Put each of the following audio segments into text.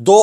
2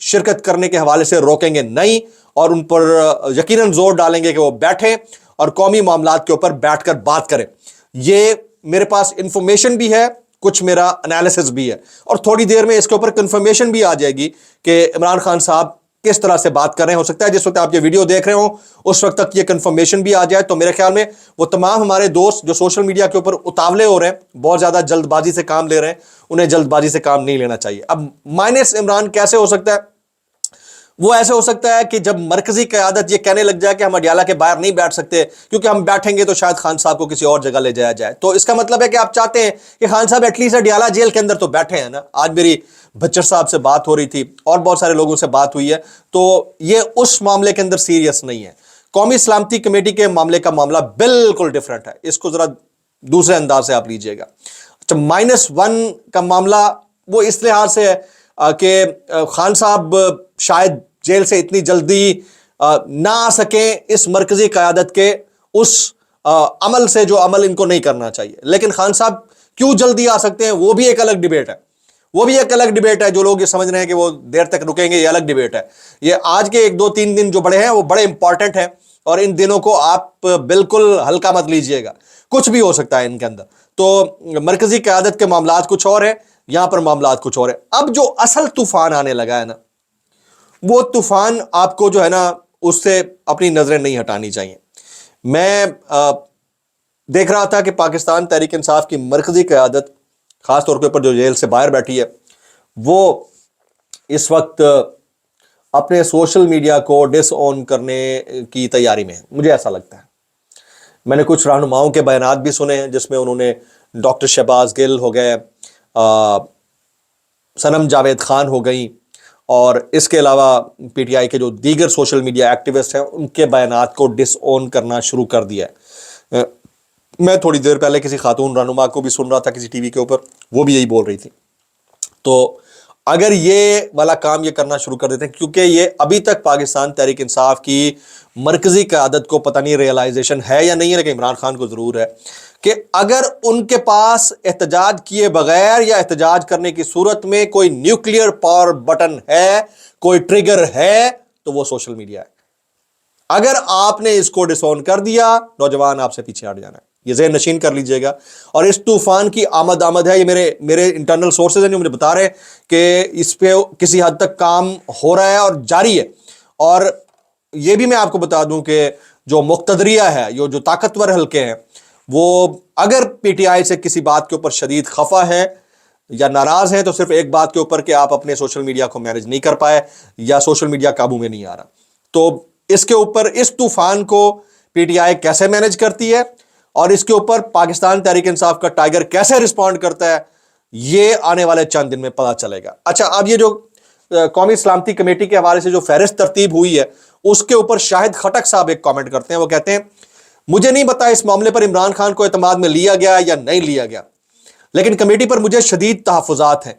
شرکت کرنے کے حوالے سے روکیں گے نہیں, اور ان پر یقیناً زور ڈالیں گے کہ وہ بیٹھیں اور قومی معاملات کے اوپر بیٹھ کر بات کریں. یہ میرے پاس انفارمیشن بھی ہے, کچھ میرا انالیسس بھی ہے, اور تھوڑی دیر میں اس کے اوپر کنفرمیشن بھی آ جائے گی کہ عمران خان صاحب کس طرح سے بات کر رہے ہیں. ہو سکتا ہے جس وقت آپ یہ ویڈیو دیکھ رہے ہوں اس وقت تک یہ کنفرمیشن بھی آ جائے. تو میرے خیال میں وہ تمام ہمارے دوست جو سوشل میڈیا کے اوپر اتاولے ہو رہے ہیں, بہت زیادہ جلد بازی سے کام لے رہے ہیں, انہیں جلد بازی سے کام نہیں لینا چاہیے. اب مائنس عمران کیسے ہو سکتا ہے؟ وہ ایسے ہو سکتا ہے کہ جب مرکزی قیادت یہ کہنے لگ جائے کہ ہم اڈیالہ کے باہر نہیں بیٹھ سکتے کیونکہ ہم بیٹھیں گے تو شاید خان صاحب کو کسی اور جگہ لے جایا جائے. تو اس کا مطلب ہے کہ آپ چاہتے ہیں کہ خان صاحب ایٹ لیسٹ اڈیالہ جیل کے اندر تو بیٹھے ہیں نا. آج میری بچر صاحب سے بات ہو رہی تھی اور بہت سارے لوگوں سے بات ہوئی ہے, تو یہ اس معاملے کے اندر سیریس نہیں ہے. قومی سلامتی کمیٹی کے معاملے کا معاملہ بالکل ڈیفرنٹ ہے, اس کو ذرا دوسرے انداز سے آپ لیجئے گا. اچھا, -1 کا معاملہ وہ اس لحاظ سے ہے کہ خان صاحب شاید جیل سے اتنی جلدی نہ آ سکیں اس مرکزی قیادت کے اس عمل سے جو عمل ان کو نہیں کرنا چاہیے. لیکن خان صاحب کیوں جلدی آ سکتے ہیں وہ بھی ایک الگ ڈیبیٹ ہے, وہ بھی ایک الگ ڈیبیٹ ہے. جو لوگ یہ سمجھ رہے ہیں کہ وہ دیر تک رکیں گے, یہ الگ ڈیبیٹ ہے. یہ آج کے 1-2-3 دن جو بڑے ہیں وہ بڑے امپورٹنٹ ہیں, اور ان دنوں کو آپ بالکل ہلکا مت لیجئے گا, کچھ بھی ہو سکتا ہے ان کے اندر. تو مرکزی قیادت کے معاملات کچھ اور ہیں, یہاں پر معاملات کچھ اور ہیں. اب جو اصل طوفان آنے لگا ہے نا, وہ طوفان آپ کو جو ہے نا اس سے اپنی نظریں نہیں ہٹانی چاہیے. میں دیکھ رہا تھا کہ پاکستان تحریک انصاف کی مرکزی قیادت خاص طور پر جو جیل سے باہر بیٹھی ہے, وہ اس وقت اپنے سوشل میڈیا کو ڈس آن کرنے کی تیاری میں ہے, مجھے ایسا لگتا ہے. میں نے کچھ رہنماؤں کے بیانات بھی سنے ہیں جس میں انہوں نے ڈاکٹر شہباز گل ہو گئے, صنم جاوید خان ہو گئیں, اور اس کے علاوہ پی ٹی آئی کے جو دیگر سوشل میڈیا ایکٹیوسٹ ہیں ان کے بیانات کو ڈس آن کرنا شروع کر دیا ہے. میں تھوڑی دیر پہلے کسی خاتون رہنما کو بھی سن رہا تھا کسی ٹی وی کے اوپر, وہ بھی یہی بول رہی تھی. تو اگر یہ والا کام یہ کرنا شروع کر دیتے ہیں, کیونکہ یہ ابھی تک پاکستان تحریک انصاف کی مرکزی قیادت کو پتہ نہیں ریئلائزیشن ہے یا نہیں ہے, لیکن عمران خان کو ضرور ہے کہ اگر ان کے پاس احتجاج کیے بغیر یا احتجاج کرنے کی صورت میں کوئی نیوکلیئر پاور بٹن ہے, کوئی ٹریگر ہے, تو وہ سوشل میڈیا ہے. اگر آپ نے اس کو ڈس آن کر دیا, نوجوان آپ سے پیچھے ہٹ جانا ہے. یہ ذہن نشین کر لیجئے گا. اور اس طوفان کی آمد ہے, یہ میرے انٹرنل سورسز ہیں جو مجھے بتا رہے ہیں کہ اس پہ کسی حد تک کام ہو رہا ہے اور جاری ہے. اور یہ بھی میں آپ کو بتا دوں کہ جو مقتدریہ ہے, جو طاقتور حلقے ہیں, وہ اگر پی ٹی آئی سے کسی بات کے اوپر شدید خفا ہے یا ناراض ہیں تو صرف ایک بات کے اوپر کہ آپ اپنے سوشل میڈیا کو مینیج نہیں کر پائے یا سوشل میڈیا قابو میں نہیں آ رہا. تو اس کے اوپر اس طوفان کو پی ٹی آئی کیسے مینیج کرتی ہے اور اس کے اوپر پاکستان تحریک انصاف کا ٹائیگر کیسے رسپونڈ کرتا ہے, یہ آنے والے چند دن میں پتہ چلے گا. اچھا, اب یہ جو قومی سلامتی کمیٹی کے حوالے سے جو فہرست ترتیب ہوئی ہے اس کے اوپر شاہد خٹک صاحب ایک کامنٹ کرتے ہیں. وہ کہتے ہیں مجھے نہیں پتا اس معاملے پر عمران خان کو اعتماد میں لیا گیا یا نہیں لیا گیا, لیکن کمیٹی پر مجھے شدید تحفظات ہیں.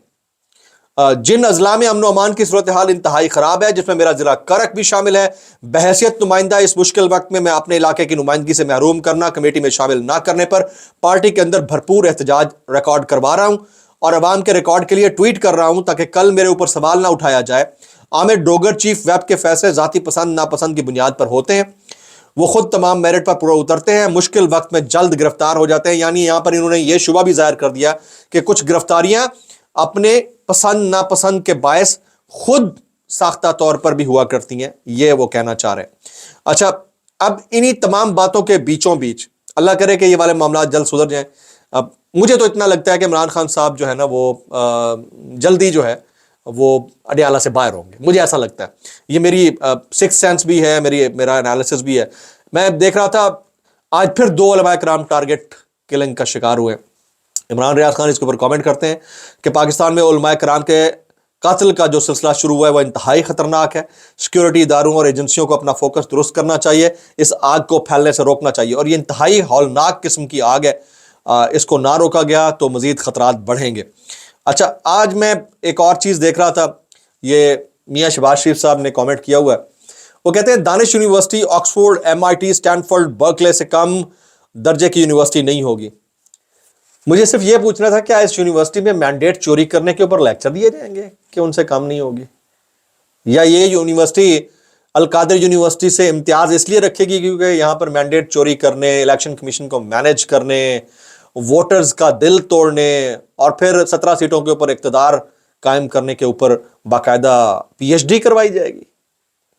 جن اضلاع میں امن و امان کی صورتحال انتہائی خراب ہے, جس میں میرا ضلع کرک بھی شامل ہے, بحیثیت نمائندہ اس مشکل وقت میں اپنے علاقے کی نمائندگی سے محروم کرنا, کمیٹی میں شامل نہ کرنے پر پارٹی کے اندر بھرپور احتجاج ریکارڈ کروا رہا ہوں اور عوام کے ریکارڈ کے لیے ٹویٹ کر رہا ہوں تاکہ کل میرے اوپر سوال نہ اٹھایا جائے. عامر ڈوگر چیف ویب کے فیصلے ذاتی پسند ناپسند کی بنیاد پر ہوتے ہیں, وہ خود تمام میرٹ پر پورا اترتے ہیں, مشکل وقت میں جلد گرفتار ہو جاتے ہیں. یعنی یہاں پر انہوں نے یہ شبہ بھی ظاہر کر دیا کہ کچھ گرفتاریاں اپنے پسند ناپسند کے باعث خود ساختہ طور پر بھی ہوا کرتی ہیں, یہ وہ کہنا چاہ رہے ہیں. اچھا, اب انہی تمام باتوں کے بیچوں بیچ اللہ کرے کہ یہ والے معاملات جلد سدھر جائیں. اب مجھے تو اتنا لگتا ہے کہ عمران خان صاحب جو ہے نا وہ جلدی جو ہے وہ اڈیالہ سے باہر ہوں گے, مجھے ایسا لگتا ہے. یہ میری سکس سینس بھی ہے, میرا انالیسس بھی ہے. میں دیکھ رہا تھا آج پھر 2 علماء کرام ٹارگٹ کلنگ کا شکار ہوئے. عمران ریاض خان اس کے اوپر کامنٹ کرتے ہیں کہ پاکستان میں علماء کرام کے قتل کا جو سلسلہ شروع ہوا ہے وہ انتہائی خطرناک ہے. سیکیورٹی اداروں اور ایجنسیوں کو اپنا فوکس درست کرنا چاہیے, اس آگ کو پھیلنے سے روکنا چاہیے, اور یہ انتہائی ہولناک قسم کی آگ ہے, اس کو نہ روکا گیا تو مزید خطرات بڑھیں گے. اچھا, آج میں ایک اور چیز دیکھ رہا تھا, یہ میاں شہباز شریف صاحب نے کامنٹ کیا ہوا ہے. وہ کہتے ہیں دانش university Oxford M I T Stanford Berkeley سے کم درجے کی یونیورسٹی نہیں ہوگی. مجھے صرف یہ پوچھنا تھا کیا اس یونیورسٹی میں مینڈیٹ چوری کرنے کے اوپر لیکچر دیے جائیں گے کہ ان سے کم نہیں ہوگی؟ یا یہ یونیورسٹی القادر یونیورسٹی سے امتیاز اس لیے رکھے گی کیونکہ یہاں پر مینڈیٹ چوری کرنے، الیکشن کمیشن کو مینیج کرنے، ووٹرز کا دل توڑنے اور پھر 17 سیٹوں کے اوپر اقتدار قائم کرنے کے اوپر باقاعدہ پی ایچ ڈی کروائی جائے گی؟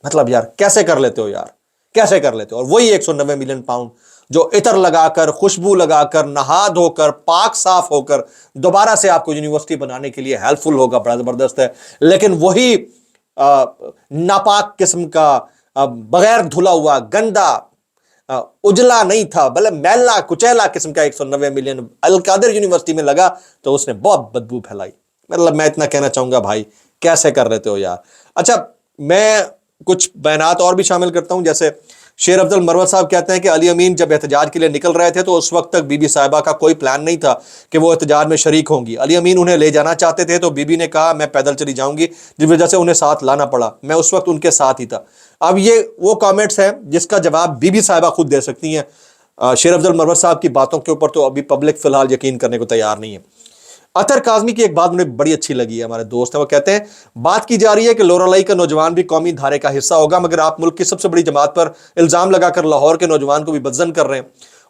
مطلب یار کیسے کر لیتے ہو یار، کیسے کر لیتے ہو؟ اور وہی 190 ملین پاؤنڈ جو عطر لگا کر، خوشبو لگا کر، نہا دھو کر، پاک صاف ہو کر دوبارہ سے آپ کو یونیورسٹی بنانے کے لیے ہیلپ فل ہوگا، بڑا زبردست ہے، لیکن وہی ناپاک قسم کا بغیر دھلا ہوا گندا اجلا نہیں تھا بلکہ میلا کچیلا قسم کا 190 ملین القادر یونیورسٹی میں لگا تو اس نے بہت بدبو پھیلائی۔ مطلب میں اتنا کہنا چاہوں گا بھائی کیسے کر لیتے ہو یار۔ اچھا میں کچھ بیانات اور بھی شامل کرتا ہوں، جیسے شیر افضل مروت صاحب کہتے ہیں کہ علی امین جب احتجاج کے لیے نکل رہے تھے تو اس وقت تک بی بی صاحبہ کا کوئی پلان نہیں تھا کہ وہ احتجاج میں شریک ہوں گی۔ علی امین انہیں لے جانا چاہتے تھے تو بی بی نے کہا میں پیدل چلی جاؤں گی، جس وجہ سے انہیں ساتھ لانا پڑا، میں اس وقت ان کے ساتھ ہی تھا۔ اب یہ وہ کامنٹس ہیں جس کا جواب بی بی صاحبہ خود دے سکتی ہیں، شیر افضل مروت صاحب کی باتوں کے اوپر تو ابھی پبلک فی الحال یقین کرنے کو تیار نہیں ہے۔ اطہر کاظمی کی ایک بات مجھے بڑی اچھی لگی ہے، ہمارے دوست ہیں، وہ کہتے ہیں بات کی جا رہی ہے کہ لورالائی کا نوجوان بھی قومی دھارے کا حصہ ہوگا، مگر آپ ملک کی سب سے بڑی جماعت پر الزام لگا کر لاہور کے نوجوان کو بھی بدظن کر رہے ہیں۔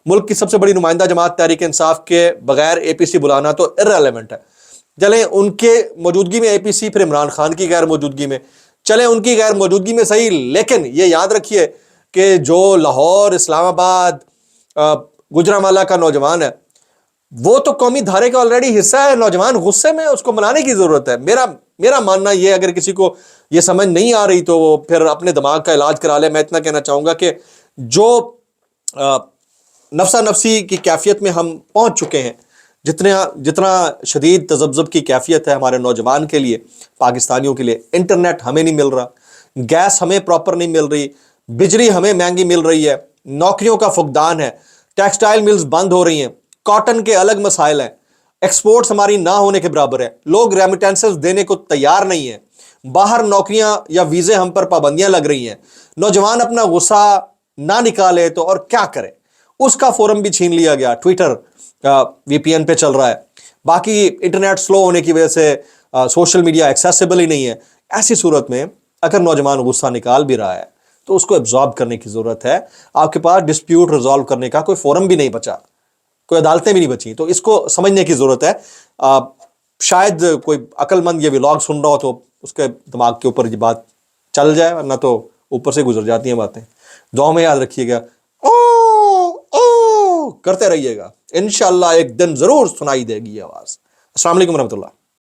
ملک کی سب سے بڑی نمائندہ جماعت تحریک انصاف کے بغیر اے پی سی بلانا تو ارریلیونٹ ہے۔ چلیں ان کے موجودگی میں اے پی سی، پھر عمران خان کی غیر موجودگی میں، چلیں ان کی غیر موجودگی میں صحیح، لیکن یہ یاد رکھیے کہ جو لاہور، اسلام آباد، گجرانوالہ کا نوجوان ہے وہ تو قومی دھارے کا آلریڈی حصہ ہے۔ نوجوان غصے میں، اس کو منانے کی ضرورت ہے۔ میرا ماننا یہ، اگر کسی کو یہ سمجھ نہیں آ رہی تو وہ پھر اپنے دماغ کا علاج کرا لے۔ میں اتنا کہنا چاہوں گا کہ جو نفسا نفسی کی کیفیت میں ہم پہنچ چکے ہیں، جتنا شدید تذبذب کی کیفیت ہے ہمارے نوجوان کے لیے، پاکستانیوں کے لیے، انٹرنیٹ ہمیں نہیں مل رہا، گیس ہمیں پراپر نہیں مل رہی، بجلی ہمیں مہنگی مل رہی ہے، نوکریوں کا فقدان ہے، ٹیکسٹائل ملز بند ہو رہی ہیں، کاٹن کے الگ مسائل ہیں، ایکسپورٹس ہماری نہ ہونے کے برابر ہے، لوگ ریمیٹنسز دینے کو تیار نہیں ہیں، باہر نوکریاں یا ویزے ہم پر پابندیاں لگ رہی ہیں، نوجوان اپنا غصہ نہ نکالے تو اور کیا کرے؟ اس کا فورم بھی چھین لیا گیا، ٹویٹر وی پی این پہ چل رہا ہے، باقی انٹرنیٹ سلو ہونے کی وجہ سے سوشل میڈیا ایکسیسیبل ہی نہیں ہے۔ ایسی صورت میں اگر نوجوان غصہ نکال بھی رہا ہے تو اس کو ایبزارب کرنے کی ضرورت ہے۔ آپ کے پاس ڈسپیوٹ ریزالو کرنے کا کوئی فورم بھی نہیں بچا، کوئی عدالتیں بھی نہیں بچیں، تو اس کو سمجھنے کی ضرورت ہے۔ شاید کوئی عقل مند یہ ولاگ سن رہا ہو تو اس کے دماغ کے اوپر یہ بات چل جائے، ورنہ تو اوپر سے گزر جاتی ہیں باتیں۔ دعا میں یاد رکھیے گا، کرتے رہیے گا، انشاءاللہ ایک دن ضرور سنائی دے گی یہ آواز۔ السلام علیکم ورحمۃ اللہ۔